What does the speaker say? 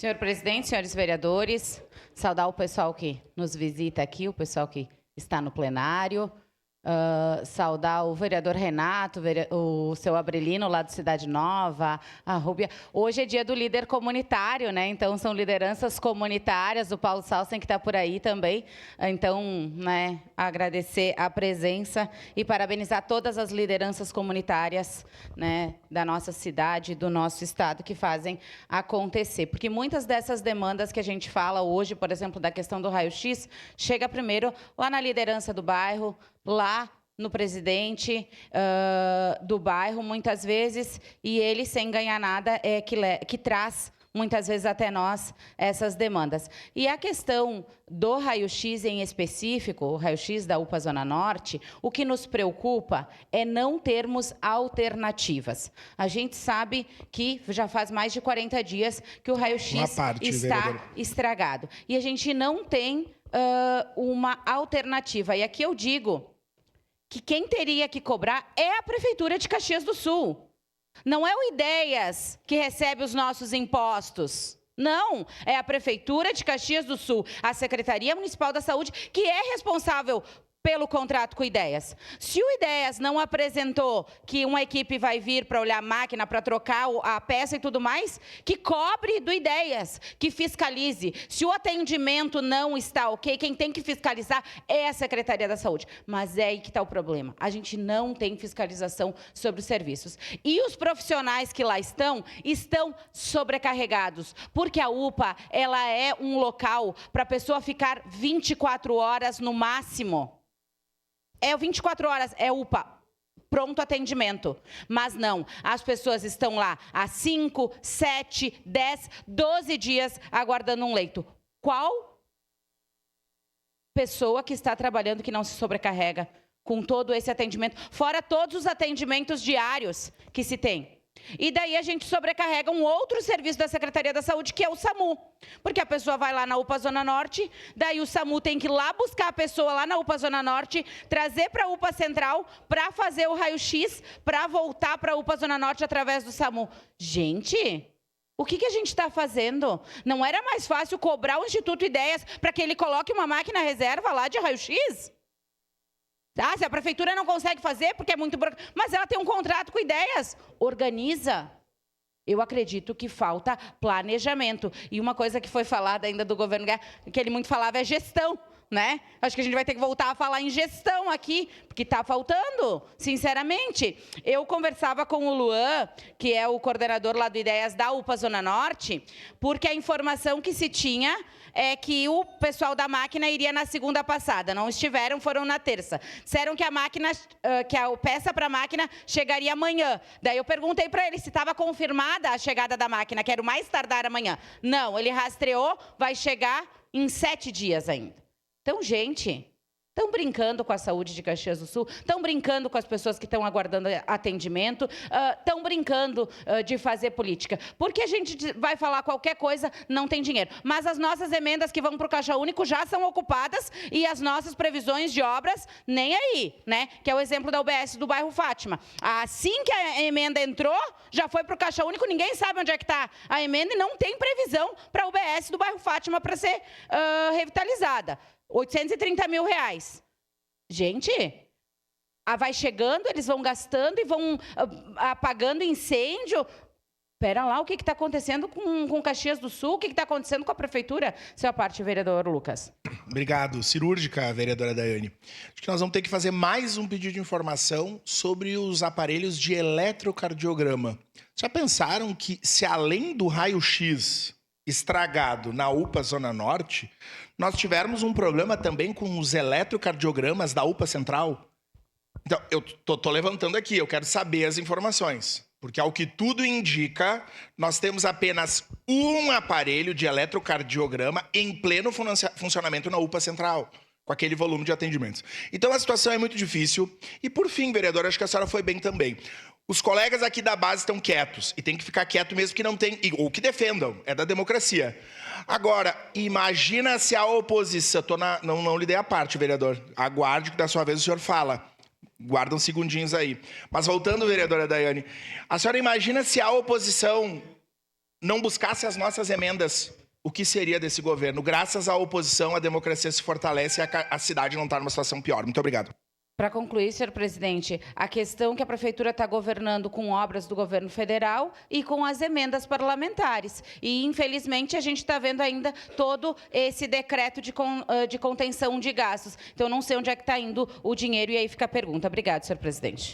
Senhor presidente, senhores vereadores, saudar o pessoal que nos visita aqui, o pessoal que está no plenário, saudar o vereador Renato, o seu Abrelino, lá do Cidade Nova, a Rúbia. Hoje é dia do líder comunitário, né? Então, são lideranças comunitárias, o Paulo Salsen, que está por aí também. Então, né, agradecer a presença e parabenizar todas as lideranças comunitárias, né, da nossa cidade, do nosso estado, que fazem acontecer. Porque muitas dessas demandas que a gente fala hoje, por exemplo, da questão do raio-x, chega primeiro lá na liderança do bairro, lá no presidente do bairro, muitas vezes, e ele, sem ganhar nada, é que traz, muitas vezes, até nós, essas demandas. E a questão do raio-x em específico, o raio-x da UPA Zona Norte, o que nos preocupa é não termos alternativas. A gente sabe que já faz mais de 40 dias que o raio-x está estragado. E a gente não tem uma alternativa. E aqui eu digo que quem teria que cobrar é a Prefeitura de Caxias do Sul. Não é o Ideias que recebe os nossos impostos. Não, é a Prefeitura de Caxias do Sul, a Secretaria Municipal da Saúde, que é responsável pelo contrato com o Ideias. Se o Ideias não apresentou que uma equipe vai vir para olhar a máquina, para trocar a peça e tudo mais, que cobre do Ideias, que fiscalize. Se o atendimento não está ok, quem tem que fiscalizar é a Secretaria da Saúde. Mas é aí que está o problema. A gente não tem fiscalização sobre os serviços. E os profissionais que lá estão sobrecarregados, porque a UPA ela é um local para a pessoa ficar 24 horas no máximo. 24 horas, é UPA, pronto atendimento. Mas não, as pessoas estão lá há 5, 7, 10, 12 dias aguardando um leito. Qual pessoa que está trabalhando que não se sobrecarrega com todo esse atendimento, fora todos os atendimentos diários que se tem? E daí a gente sobrecarrega um outro serviço da Secretaria da Saúde, que é o SAMU. Porque a pessoa vai lá na UPA Zona Norte, daí o SAMU tem que ir lá buscar a pessoa lá na UPA Zona Norte, trazer para a UPA Central para fazer o raio-x, para voltar para a UPA Zona Norte através do SAMU. Gente, o que a gente está fazendo? Não era mais fácil cobrar o Instituto Ideias para que ele coloque uma máquina reserva lá de raio-x? Ah, se a prefeitura não consegue fazer porque é muito burocrático, mas ela tem um contrato com Ideias, organiza. Eu acredito que falta planejamento. E uma coisa que foi falada ainda do governo, que ele muito falava, é gestão, né? Acho que a gente vai ter que voltar a falar em gestão aqui, porque está faltando, sinceramente. Eu conversava com o Luan, que é o coordenador lá do Ideias da UPA Zona Norte, porque a informação que se tinha é que o pessoal da máquina iria na segunda passada. Não estiveram, foram na terça. Disseram que a máquina, que a peça para a máquina chegaria amanhã. Daí eu perguntei para ele se estava confirmada a chegada da máquina, que era o mais tardar amanhã. Não, ele rastreou, vai chegar em 7 dias ainda. Então, gente, estão brincando com a saúde de Caxias do Sul, estão brincando com as pessoas que estão aguardando atendimento, estão brincando de fazer política. Porque a gente vai falar qualquer coisa, não tem dinheiro. Mas as nossas emendas que vão para o Caixa Único já são ocupadas e as nossas previsões de obras, nem aí, né? Que é o exemplo da UBS do bairro Fátima. Assim que a emenda entrou, já foi para o Caixa Único, ninguém sabe onde é que está a emenda e não tem previsão para a UBS do bairro Fátima para ser revitalizada. 830 mil reais. Gente, vai chegando, eles vão gastando e vão apagando incêndio. Espera lá, o que está acontecendo com Caxias do Sul? O que está acontecendo com a prefeitura? Sua parte, vereador Lucas. Obrigado. Cirúrgica, vereadora Daiane. Acho que nós vamos ter que fazer mais um pedido de informação sobre os aparelhos de eletrocardiograma. Já pensaram que se além do raio-x estragado na UPA Zona Norte, nós tivermos um problema também com os eletrocardiogramas da UPA Central? Então, eu tô levantando aqui, eu quero saber as informações. Porque, ao que tudo indica, nós temos apenas um aparelho de eletrocardiograma em pleno funcionamento na UPA Central, com aquele volume de atendimentos. Então, a situação é muito difícil. E, por fim, vereadora, acho que a senhora foi bem também. Os colegas aqui da base estão quietos, e tem que ficar quieto mesmo que não tem, ou que defendam, é da democracia. Agora, imagina se a oposição... Não lhe dei a parte, vereador. Aguarde que da sua vez o senhor fala. Guarda uns segundinhos aí. Mas voltando, vereadora Daiane, a senhora imagina se a oposição não buscasse as nossas emendas, o que seria desse governo? Graças à oposição, a democracia se fortalece e a cidade não está numa situação pior. Muito obrigado. Para concluir, senhor presidente, a questão que a prefeitura está governando com obras do governo federal e com as emendas parlamentares. E, infelizmente, a gente está vendo ainda todo esse decreto de contenção de gastos. Então, não sei onde é que está indo o dinheiro e aí fica a pergunta. Obrigado, senhor presidente.